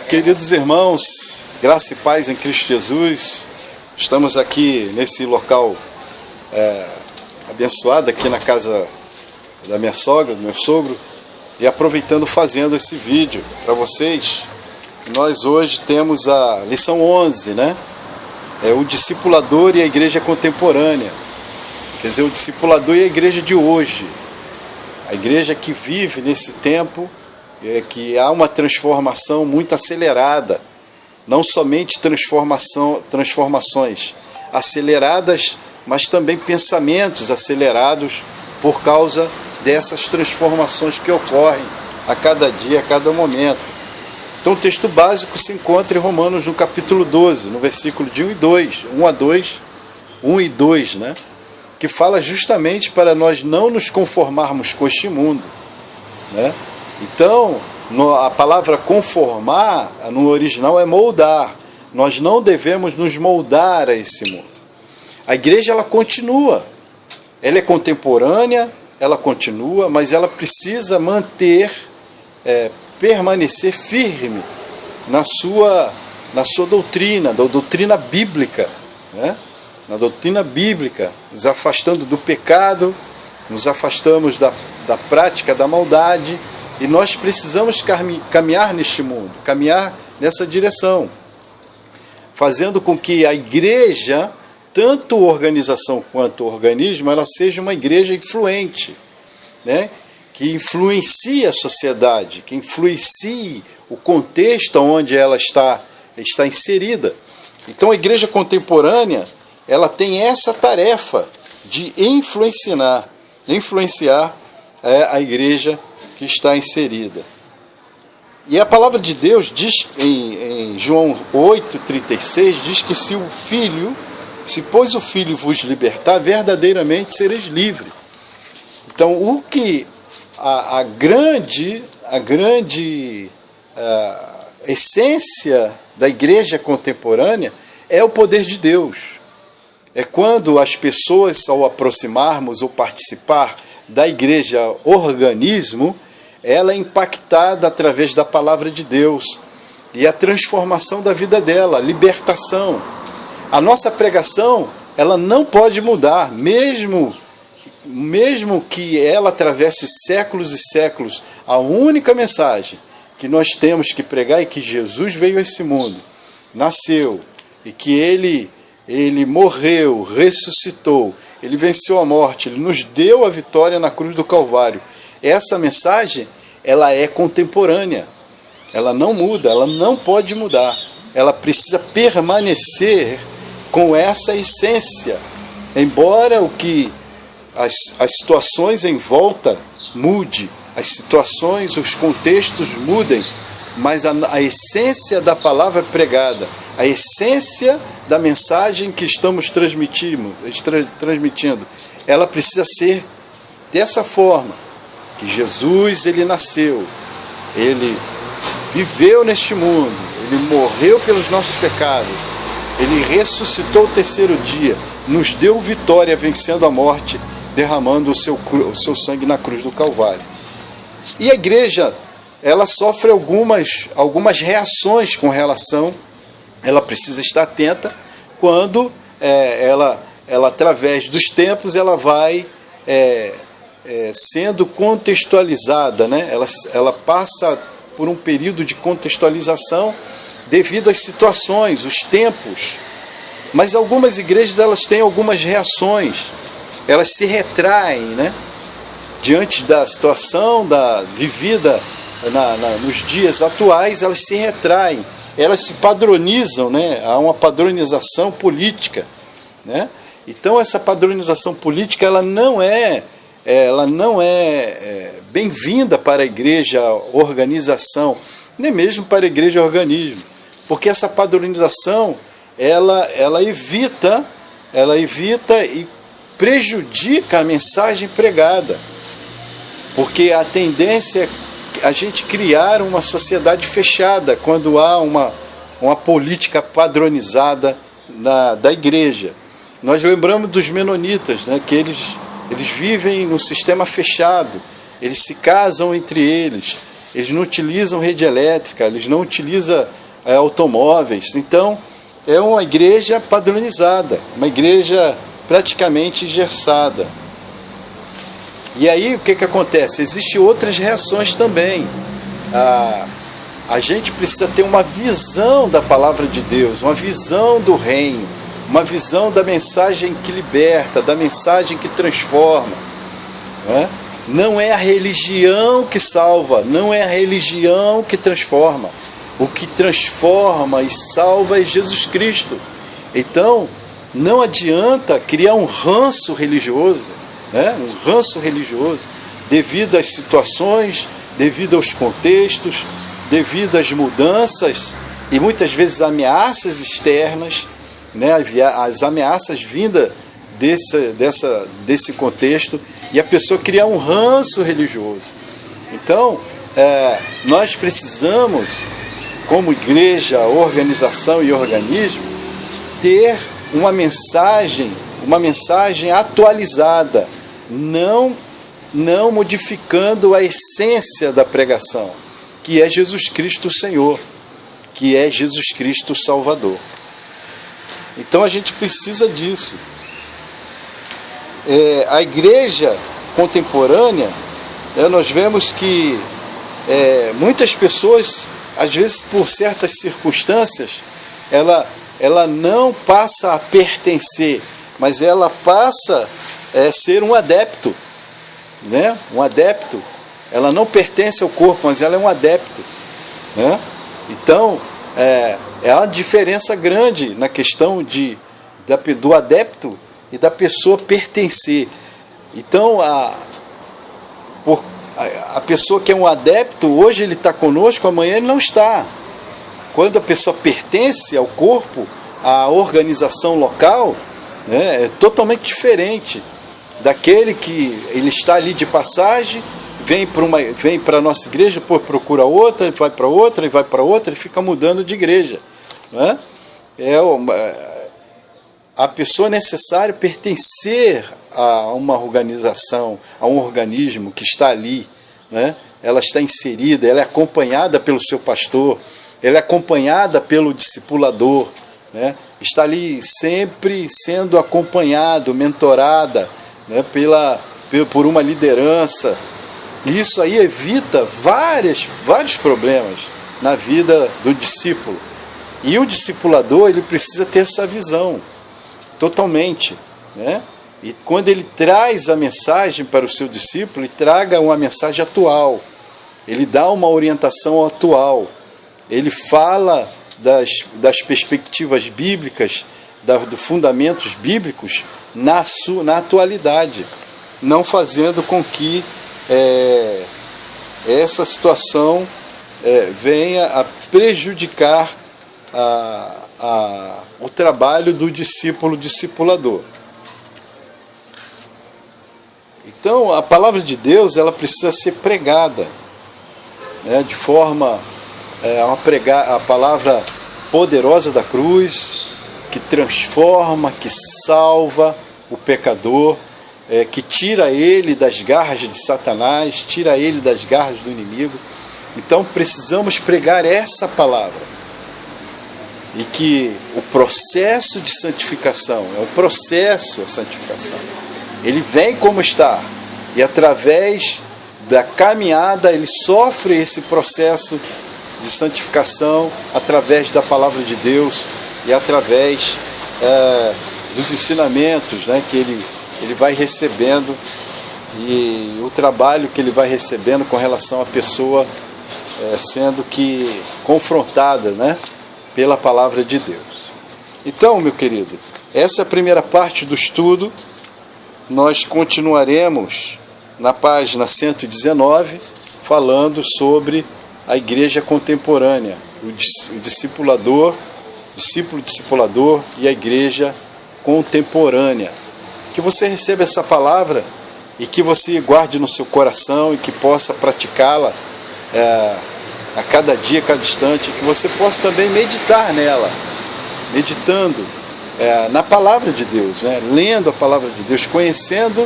Queridos irmãos, graça e paz em Cristo Jesus, estamos aqui nesse local abençoado, aqui na casa da minha sogra, do meu sogro, e aproveitando, fazendo esse vídeo para vocês. Nós hoje temos a lição 11, né? O discipulador e a igreja contemporânea. Quer dizer, o discipulador e a igreja de hoje. A igreja que vive nesse tempo, que há uma transformação muito acelerada. Não somente transformações aceleradas, mas também pensamentos acelerados por causa dessas transformações que ocorrem a cada dia, a cada momento. Então o texto básico se encontra em Romanos no capítulo 12, no versículo de 1 e 2, né? Que fala justamente para nós não nos conformarmos com este mundo, né? Então, a palavra conformar, no original, é moldar. Nós não devemos nos moldar a esse mundo. A igreja, ela continua. Ela é contemporânea, ela continua, mas ela precisa permanecer firme na sua doutrina, da doutrina bíblica, né? Na doutrina bíblica, nos afastando do pecado, nos afastamos da prática da maldade, e nós precisamos caminhar neste mundo, caminhar nessa direção, fazendo com que a igreja, tanto organização quanto organismo, ela seja uma igreja influente, né? Que influencie a sociedade, que influencie o contexto onde ela está inserida. Então a igreja contemporânea, ela tem essa tarefa de influenciar a igreja que está inserida. E a palavra de Deus diz em João 8,36, diz que se pois o Filho vos libertar, verdadeiramente sereis livres. Então o que a grande essência da igreja contemporânea é o poder de Deus. É quando as pessoas, ao aproximarmos ou participar da igreja organismo, ela é impactada através da palavra de Deus e a transformação da vida dela, a libertação. A nossa pregação, ela não pode mudar, mesmo que ela atravesse séculos e séculos. A única mensagem que nós temos que pregar é que Jesus veio a esse mundo, nasceu, e que ele morreu, ressuscitou, ele venceu a morte, ele nos deu a vitória na cruz do Calvário. Essa mensagem, ela é contemporânea, ela não muda, ela não pode mudar, ela precisa permanecer com essa essência, embora as situações em volta mude, as situações, os contextos mudem, mas a essência da palavra pregada, a essência da mensagem que estamos transmitindo, ela precisa ser dessa forma, que Jesus, ele nasceu, ele viveu neste mundo, ele morreu pelos nossos pecados, ele ressuscitou o terceiro dia, nos deu vitória vencendo a morte, derramando o seu sangue na cruz do Calvário. E a igreja, ela sofre algumas reações com relação, ela precisa estar atenta quando ela através dos tempos, ela vai sendo contextualizada, né? Ela passa por um período de contextualização devido às situações, os tempos. Mas algumas igrejas, elas têm algumas reações, elas se retraem, né? Diante da situação vivida nos dias atuais, elas se retraem, elas se padronizam, né? Há uma padronização política, né? Então essa padronização política, ela não é bem-vinda para a igreja organização, nem mesmo para a igreja organismo, porque essa padronização ela evita e prejudica a mensagem pregada, porque a tendência é a gente criar uma sociedade fechada quando há uma política padronizada da igreja. Nós lembramos dos menonitas, né, que eles vivem num sistema fechado, eles se casam entre eles, eles não utilizam rede elétrica, eles não utilizam automóveis. Então, é uma igreja padronizada, uma igreja praticamente engessada. E aí, o que acontece? Existem outras reações também. A gente precisa ter uma visão da palavra de Deus, uma visão do reino, uma visão da mensagem que liberta, da mensagem que transforma. Não é a religião que salva, não é a religião que transforma. O que transforma e salva é Jesus Cristo. Então, não adianta criar um ranço religioso, um ranço religioso, devido às situações, devido aos contextos, devido às mudanças e muitas vezes ameaças externas, as ameaças vindas desse contexto, e a pessoa criar um ranço religioso. Então, nós precisamos, como igreja, organização e organismo, ter uma mensagem atualizada, não modificando a essência da pregação, que é Jesus Cristo Senhor, que é Jesus Cristo Salvador. Então a gente precisa disso. A igreja contemporânea, nós vemos que muitas pessoas, às vezes por certas circunstâncias, ela não passa a pertencer, mas ela passa a ser um adepto, um adepto. Ela não pertence ao corpo, mas ela é um adepto. Então, é uma diferença grande na questão do adepto e da pessoa pertencer. Então, a pessoa que é um adepto, hoje ele está conosco, amanhã ele não está. Quando a pessoa pertence ao corpo, à organização local, é totalmente diferente daquele que ele está ali de passagem, vem para a nossa igreja, depois procura outra, vai para outra, e vai para outra, e fica mudando de igreja. A pessoa é necessário pertencer a uma organização, a um organismo que está ali, ela está inserida, ela é acompanhada pelo seu pastor, ela é acompanhada pelo discipulador, está ali sempre sendo acompanhado, mentorada, por uma liderança. Isso aí evita vários problemas na vida do discípulo. E o discipulador, ele precisa ter essa visão totalmente, E quando ele traz a mensagem para o seu discípulo, ele traga uma mensagem atual. Ele dá uma orientação atual. Ele fala das perspectivas bíblicas, dos fundamentos bíblicos na atualidade, não fazendo com que essa situação venha a prejudicar o trabalho do discipulador. Então, a palavra de Deus, ela precisa ser pregada, de forma a palavra poderosa da cruz, que transforma, que salva o pecador, que tira ele das garras de Satanás, tira ele das garras do inimigo. Então precisamos pregar essa palavra. E que o processo de santificação, é um processo a santificação. Ele vem como está, e através da caminhada ele sofre esse processo de santificação através da palavra de Deus e através dos ensinamentos, que ele vai recebendo, e o trabalho que ele vai recebendo com relação à pessoa sendo que confrontada, pela palavra de Deus. Então, meu querido, essa é a primeira parte do estudo. Nós continuaremos na página 119 falando sobre a igreja contemporânea, o discípulo discipulador e a igreja contemporânea. Que você receba essa palavra e que você guarde no seu coração e que possa praticá-la a cada dia, a cada instante, que você possa também meditar nela, meditando na palavra de Deus, lendo a palavra de Deus, conhecendo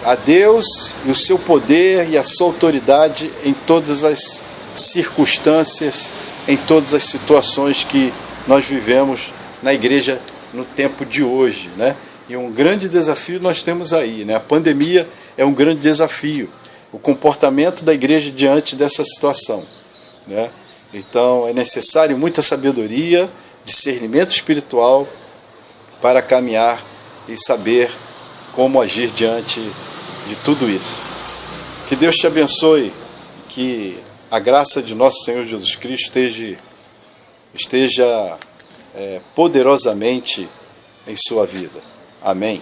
a Deus e o seu poder e a sua autoridade em todas as circunstâncias, em todas as situações que nós vivemos na igreja no tempo de hoje, né? E um grande desafio nós temos aí, né? A pandemia é um grande desafio, o comportamento da igreja diante dessa situação, né? Então é necessário muita sabedoria, discernimento espiritual para caminhar e saber como agir diante de tudo isso. Que Deus te abençoe, que a graça de nosso Senhor Jesus Cristo esteja poderosamente em sua vida. Amém.